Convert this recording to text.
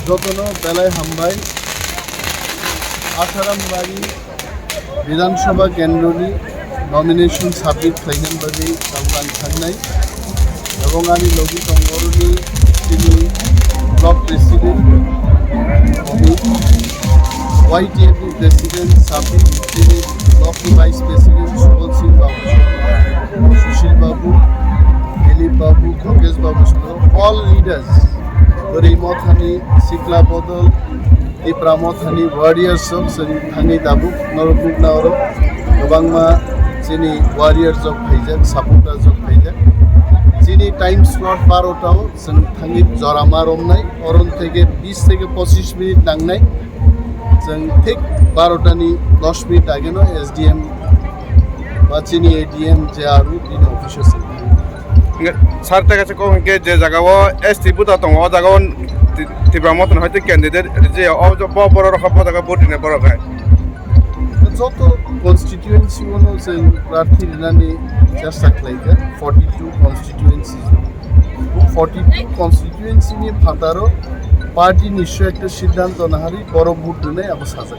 যতনো বেলায় হামবাই 18 বাড়ি বিধানসভা কেন্দ্রনি নমিনেশন সাবমিট খাইগोन बायदि आं साननाय এবং আমি লগি সংগঠনनि তিনি ব্লক প্রেসিডেন্ট অমিত ওয়াইটিএপি প্রেসিডেন্ট সাবির তিনি block vice president Subal Singh babu Sushil babu Dilip babu Khokesh babu all leaders Motani, Sikla Bodol, Debbarma warriors of Thangdo Dabuk, Norobuk Nauro, Kabang Chini warriors of Pajak, supporters of Pajak. Chini time slot Barotao, Thangdi Zoramaromnai, Oron Tege, Bis Tege Position Minute Nangnai, Sang Thick Barotani, Losh Meet Ageno, SDM, Bachini ADM, JRU, in official city. সারটা কাছে কোন কে যে জায়গাও ST বুতা তো ও জায়গাও Debbarma তো হয়তো candidate যে বড় রকম পতাকা ভোটিনে বড় হয় যত কনস্টিটিউয়েন্সি গুলো যে প্রার্থী নামে চেষ্টা খাইতে 42 কনস্টিটিউয়েন্সি 42 কনস্টিটিউয়েন্সি নিয়ে ফাতারো পার্টি নিশ্চয় একটা সিদ্ধান্ত না হারি বড় ভোট দিনে অবস্থা আছে